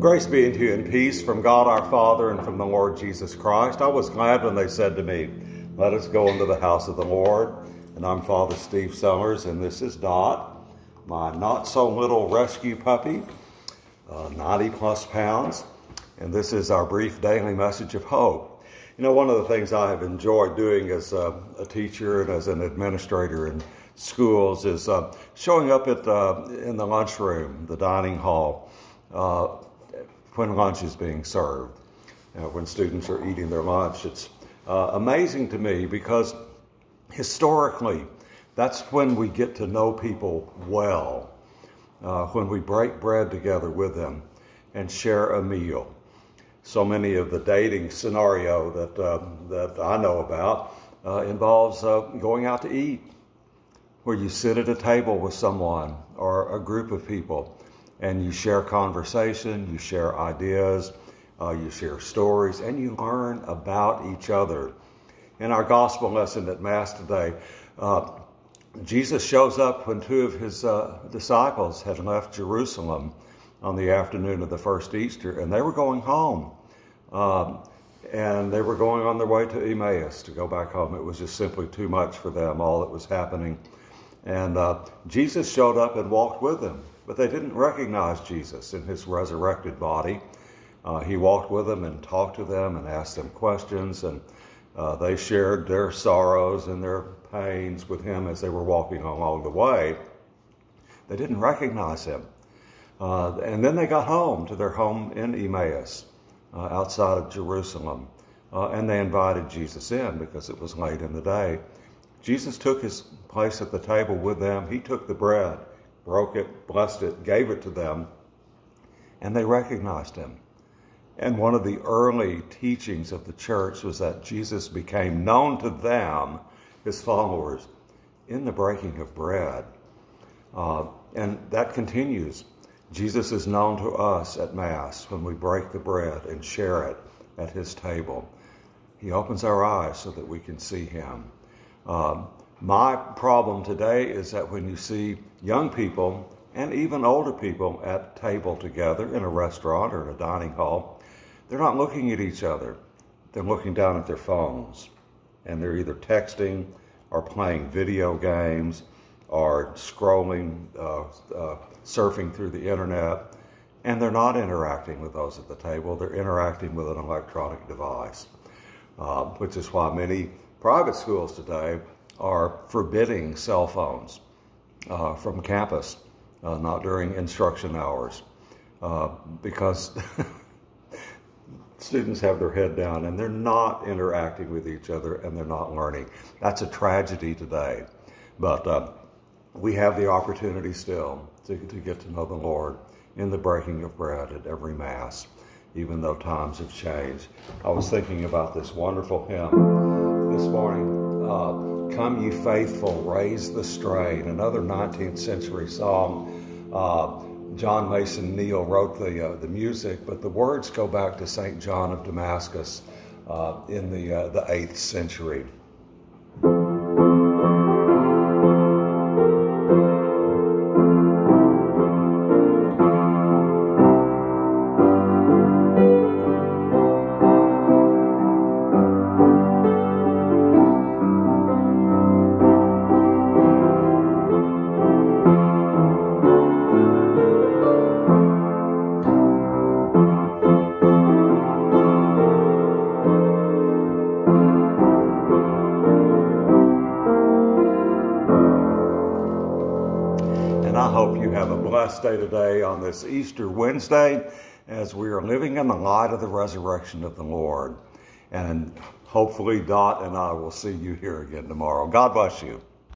Grace be unto you and peace from God our Father and from the Lord Jesus Christ. I was glad when they said to me, let us go into the house of the Lord. And I'm Father Steve Summers, and this is Dot, my not-so-little rescue puppy, 90 plus pounds. And this is our brief daily message of hope. You know, one of the things I have enjoyed doing as a teacher and as an administrator in schools is showing up at in the lunchroom, the dining hall, when lunch is being served. When students are eating their lunch, it's amazing to me because historically, that's when we get to know people well, when we break bread together with them and share a meal. So many of the dating scenario that I know about involves going out to eat, where you sit at a table with someone or a group of people and you share conversation, you share ideas, you share stories, and you learn about each other. In our gospel lesson at Mass today, Jesus shows up when two of his disciples had left Jerusalem on the afternoon of the first Easter, and they were going home. And they were going on their way to Emmaus to go back home. It was just simply too much for them, all that was happening. And Jesus showed up and walked with them, but they didn't recognize Jesus in his resurrected body. He walked with them and talked to them and asked them questions, and they shared their sorrows and their pains with him as they were walking along the way. They didn't recognize him. And then they got home to their home in Emmaus, outside of Jerusalem, and they invited Jesus in because it was late in the day. Jesus took his place at the table with them. He took the bread, broke it, blessed it, gave it to them, and they recognized him. And one of the early teachings of the church was that Jesus became known to them, his followers, in the breaking of bread. And that continues. Jesus is known to us at Mass when we break the bread and share it at his table. He opens our eyes so that we can see him. My problem today is that when you see young people and even older people at table together in a restaurant or in a dining hall, they're not looking at each other. They're looking down at their phones, and they're either texting or playing video games or scrolling, surfing through the internet, and they're not interacting with those at the table. They're interacting with an electronic device, which is why many private schools today are forbidding cell phones from campus, not during instruction hours, because students have their head down and they're not interacting with each other and they're not learning. That's a tragedy today. But we have the opportunity still to get to know the Lord in the breaking of bread at every Mass, even though times have changed. I was thinking about this wonderful hymn this morning, Come Ye Faithful, Raise the Strain, another 19th century song. John Mason Neal wrote the music, but the words go back to St. John of Damascus in the 8th century. And I hope you have a blessed day today on this Easter Wednesday as we are living in the light of the resurrection of the Lord. And hopefully Dot and I will see you here again tomorrow. God bless you.